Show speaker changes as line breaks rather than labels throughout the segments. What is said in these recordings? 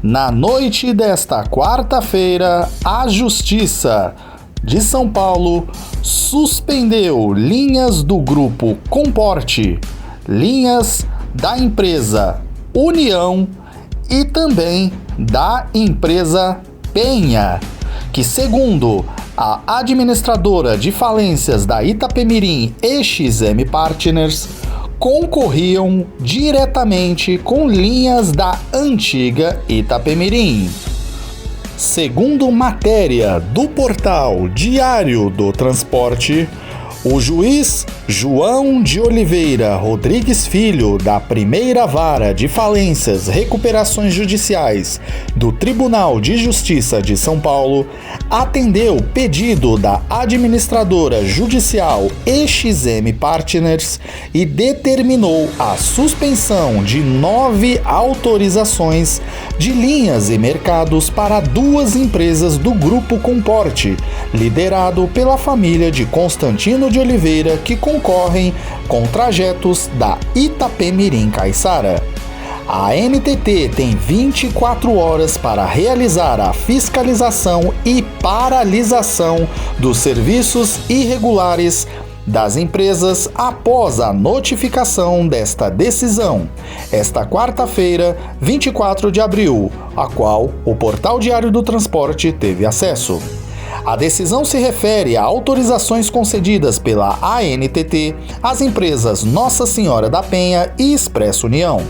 Na noite desta quarta-feira, a Justiça de São Paulo suspendeu linhas do grupo Comporte, linhas da empresa União e também da empresa Penha, que, segundo a administradora de falências da Itapemirim EXM Partners, concorriam diretamente com linhas da antiga Itapemirim. Segundo matéria do portal Diário do Transporte, o juiz João de Oliveira Rodrigues Filho, da Primeira Vara de Falências e Recuperações Judiciais do Tribunal de Justiça de São Paulo, atendeu pedido da administradora judicial EXM Partners e determinou a suspensão de 9 autorizações de linhas e mercados para 2 empresas do Grupo Comporte, liderado pela família de Constantino de Oliveira, que concorrem com trajetos da Itapemirim-Caiçara. A ANTT tem 24 horas para realizar a fiscalização e paralisação dos serviços irregulares das empresas após a notificação desta decisão, esta quarta-feira, 24 de abril, a qual o Portal Diário do Transporte teve acesso. A decisão se refere a autorizações concedidas pela ANTT às empresas Nossa Senhora da Penha e Expresso União.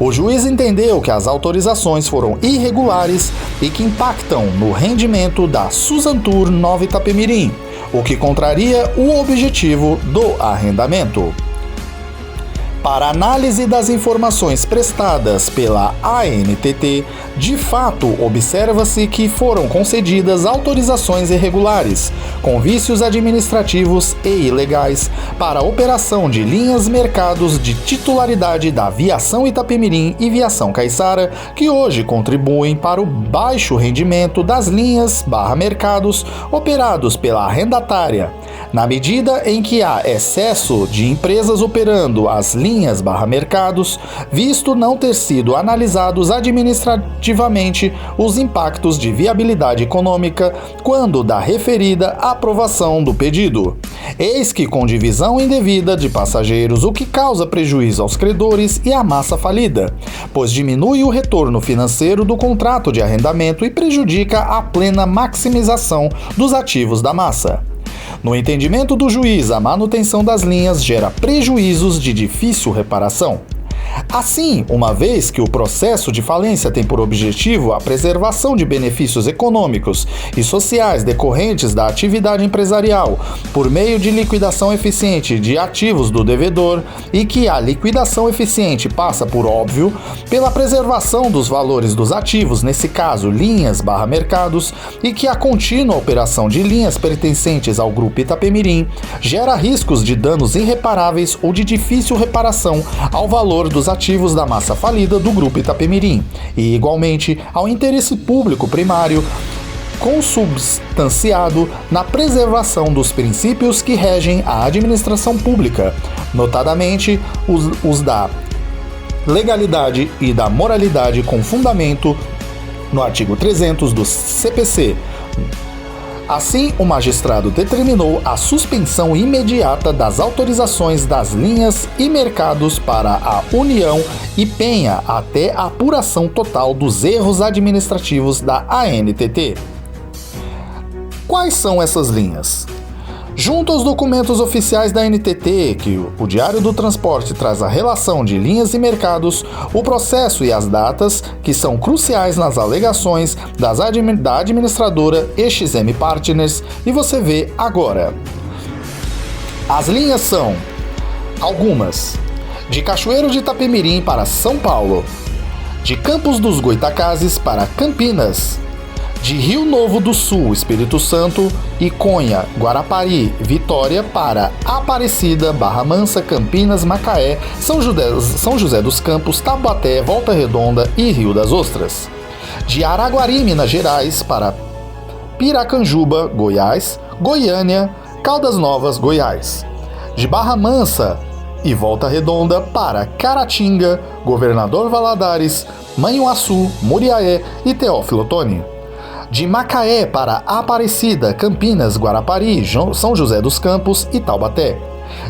O juiz entendeu que as autorizações foram irregulares e que impactam no rendimento da Suzantur Nova Itapemirim, o que contraria o objetivo do arrendamento. Para análise das informações prestadas pela ANTT, de fato observa-se que foram concedidas autorizações irregulares, com vícios administrativos e ilegais, para a operação de linhas mercados de titularidade da Viação Itapemirim e Viação Caiçara, que hoje contribuem para o baixo rendimento das linhas/mercados operados pela arrendatária, na medida em que há excesso de empresas operando as linhas/mercados, visto não ter sido analisados administrativamente os impactos de viabilidade econômica quando da referida aprovação do pedido. Eis que com divisão indevida de passageiros, o que causa prejuízo aos credores e à massa falida, pois diminui o retorno financeiro do contrato de arrendamento e prejudica a plena maximização dos ativos da massa. No entendimento do juiz, a manutenção das linhas gera prejuízos de difícil reparação. Assim, uma vez que o processo de falência tem por objetivo a preservação de benefícios econômicos e sociais decorrentes da atividade empresarial por meio de liquidação eficiente de ativos do devedor, e que a liquidação eficiente passa, por óbvio, pela preservação dos valores dos ativos, nesse caso linhas/mercados, e que a contínua operação de linhas pertencentes ao Grupo Itapemirim gera riscos de danos irreparáveis ou de difícil reparação ao valor dos ativos da massa falida do Grupo Itapemirim e, igualmente, ao interesse público primário consubstanciado na preservação dos princípios que regem a administração pública, notadamente os da legalidade e da moralidade, com fundamento no artigo 300 do CPC. Assim, o magistrado determinou a suspensão imediata das autorizações das linhas e mercados para a União e Penha até a apuração total dos erros administrativos da ANTT. Quais são essas linhas? Junto aos documentos oficiais da ANTT, que o Diário do Transporte traz a relação de linhas e mercados, o processo e as datas, que são cruciais nas alegações da administradora EXM Partners, e você vê agora. As linhas são algumas: de Cachoeiro de Itapemirim para São Paulo, de Campos dos Goitacazes para Campinas, de Rio Novo do Sul, Espírito Santo, Iconha, Guarapari, Vitória para Aparecida, Barra Mansa, Campinas, Macaé, São José dos Campos, Taubaté, Volta Redonda e Rio das Ostras. De Araguari, Minas Gerais para Piracanjuba, Goiás, Goiânia, Caldas Novas, Goiás. De Barra Mansa e Volta Redonda para Caratinga, Governador Valadares, Manhuaçu, Muriaé e Teófilo Otoni. De Macaé para Aparecida, Campinas, Guarapari, São José dos Campos e Taubaté.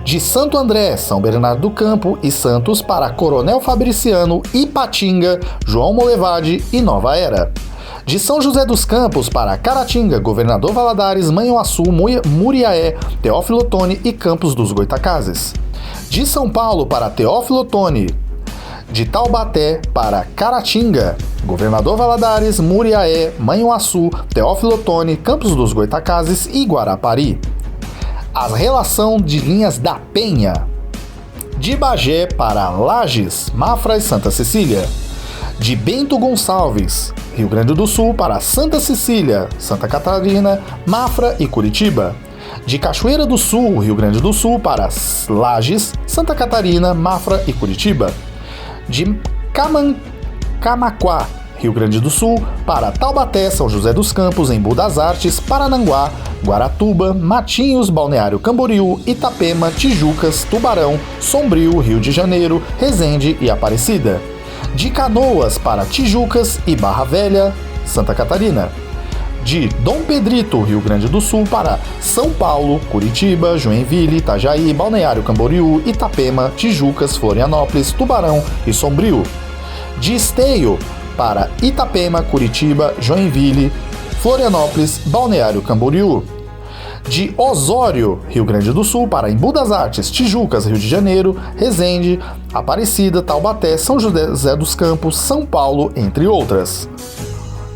De Santo André, São Bernardo do Campo e Santos para Coronel Fabriciano, Ipatinga, João Molevade e Nova Era. De São José dos Campos para Caratinga, Governador Valadares, Manhuaçu, Muriaé, Teófilo Otoni e Campos dos Goitacazes. De São Paulo para Teófilo Otoni. De Taubaté para Caratinga, Governador Valadares, Muriaé, Manhuaçu, Teófilo Otoni, Campos dos Goitacazes e Guarapari. A relação de linhas da Penha. De Bagé para Lages, Mafra e Santa Cecília. De Bento Gonçalves, Rio Grande do Sul para Santa Cecília, Santa Catarina, Mafra e Curitiba. De Cachoeira do Sul, Rio Grande do Sul para Lages, Santa Catarina, Mafra e Curitiba. De Camaquá, Rio Grande do Sul, para Taubaté, São José dos Campos, Embu das Artes, Parananguá, Guaratuba, Matinhos, Balneário Camboriú, Itapema, Tijucas, Tubarão, Sombrio, Rio de Janeiro, Resende e Aparecida. De Canoas para Tijucas e Barra Velha, Santa Catarina. De Dom Pedrito, Rio Grande do Sul, para São Paulo, Curitiba, Joinville, Itajaí, Balneário Camboriú, Itapema, Tijucas, Florianópolis, Tubarão e Sombrio. De Esteio para Itapema, Curitiba, Joinville, Florianópolis, Balneário Camboriú. De Osório, Rio Grande do Sul, para Embu das Artes, Tijucas, Rio de Janeiro, Resende, Aparecida, Taubaté, São José dos Campos, São Paulo, entre outras.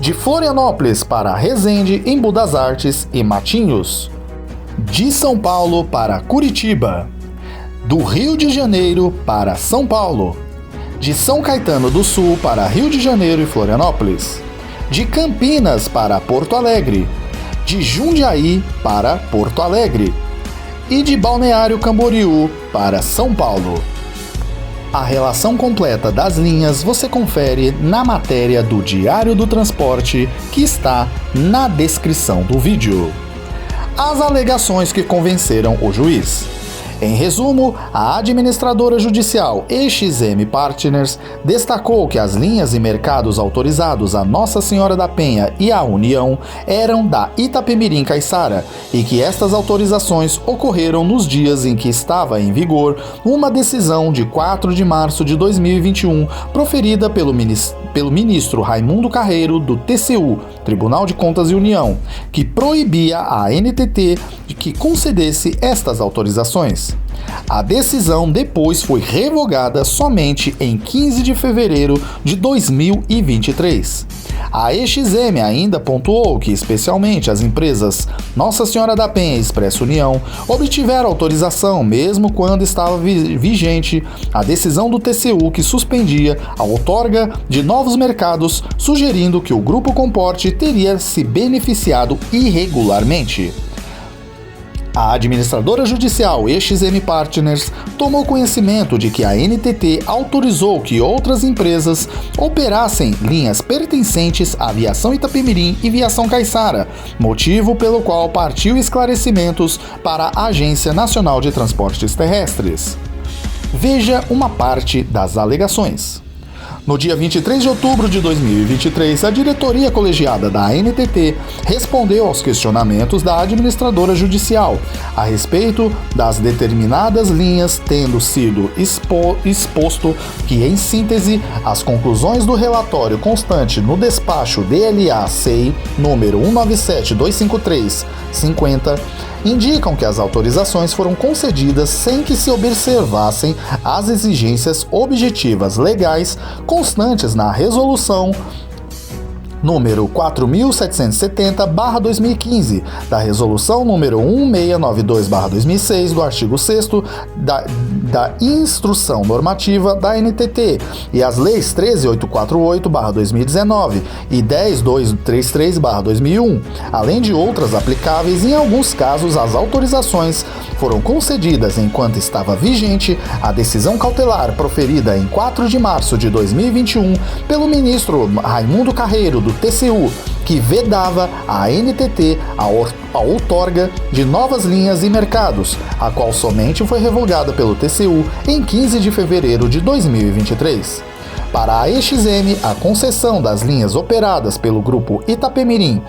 De Florianópolis para Resende, Embu das Artes e Matinhos. De São Paulo para Curitiba. Do Rio de Janeiro para São Paulo. De São Caetano do Sul para Rio de Janeiro e Florianópolis. De Campinas para Porto Alegre. De Jundiaí para Porto Alegre. E de Balneário Camboriú para São Paulo. A relação completa das linhas você confere na matéria do Diário do Transporte, que está na descrição do vídeo. As alegações que convenceram o juiz. Em resumo, a administradora judicial EXM Partners destacou que as linhas e mercados autorizados a Nossa Senhora da Penha e a União eram da Itapemirim Caiçara e que estas autorizações ocorreram nos dias em que estava em vigor uma decisão de 4 de março de 2021 proferida pelo ministro Raimundo Carreiro do TCU, Tribunal de Contas e União, que proibia a ANTT de que concedesse estas autorizações. A decisão depois foi revogada somente em 15 de fevereiro de 2023. A EXM ainda pontuou que, especialmente as empresas Nossa Senhora da Penha e Expresso União, obtiveram autorização mesmo quando estava vigente a decisão do TCU que suspendia a outorga de novos mercados, sugerindo que o Grupo Comporte teria se beneficiado irregularmente. A administradora judicial EXM Partners tomou conhecimento de que a ANTT autorizou que outras empresas operassem linhas pertencentes à Viação Itapemirim e Viação Caiçara, motivo pelo qual partiu esclarecimentos para a Agência Nacional de Transportes Terrestres. Veja uma parte das alegações. No dia 23 de outubro de 2023, a diretoria colegiada da ANTT respondeu aos questionamentos da administradora judicial a respeito das determinadas linhas, tendo sido exposto que, em síntese, as conclusões do relatório constante no despacho DLA-CEI número 197253-50 indicam que as autorizações foram concedidas sem que se observassem as exigências objetivas legais constantes na resolução número 4.770/2015, da Resolução número 1692/2006, do artigo 6º da Instrução Normativa da ANTT, e as leis 13.848/2019 e 10.233/2001, além de outras aplicáveis. Em alguns casos, as autorizações foram concedidas enquanto estava vigente a decisão cautelar proferida em 4 de março de 2021 pelo ministro Raimundo Carreiro, do TCU, que vedava a ANTT a outorga de novas linhas e mercados, a qual somente foi revogada pelo TCU em 15 de fevereiro de 2023. Para a EXM, a concessão das linhas operadas pelo grupo Itapemirim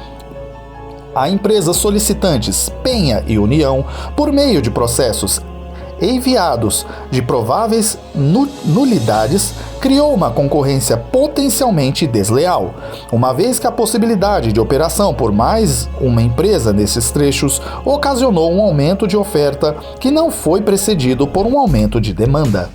a empresas solicitantes Penha e União, por meio de processos enviados de prováveis nulidades, criou uma concorrência potencialmente desleal, uma vez que a possibilidade de operação por mais uma empresa nesses trechos ocasionou um aumento de oferta que não foi precedido por um aumento de demanda.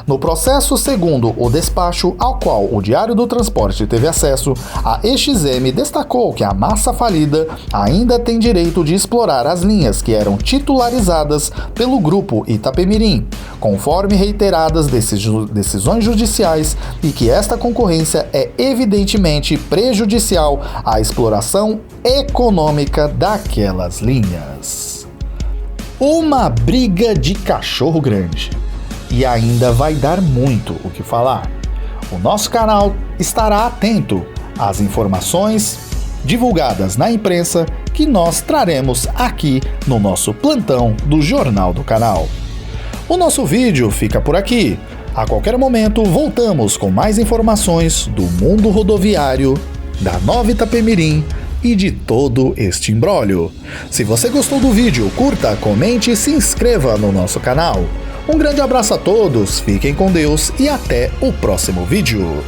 No processo segundo o despacho ao qual o Diário do Transporte teve acesso, a EXM destacou que a massa falida ainda tem direito de explorar as linhas que eram titularizadas pelo grupo Itapemirim, conforme reiteradas decisões judiciais, e que esta concorrência é evidentemente prejudicial à exploração econômica daquelas linhas. Uma briga de cachorro grande. E ainda vai dar muito o que falar. O nosso canal estará atento às informações divulgadas na imprensa que nós traremos aqui no nosso plantão do Jornal do Canal. O nosso vídeo fica por aqui. A qualquer momento voltamos com mais informações do mundo rodoviário, da Nova Itapemirim e de todo este imbróglio. Se você gostou do vídeo, curta, comente e se inscreva no nosso canal. Um grande abraço a todos, fiquem com Deus e até o próximo vídeo.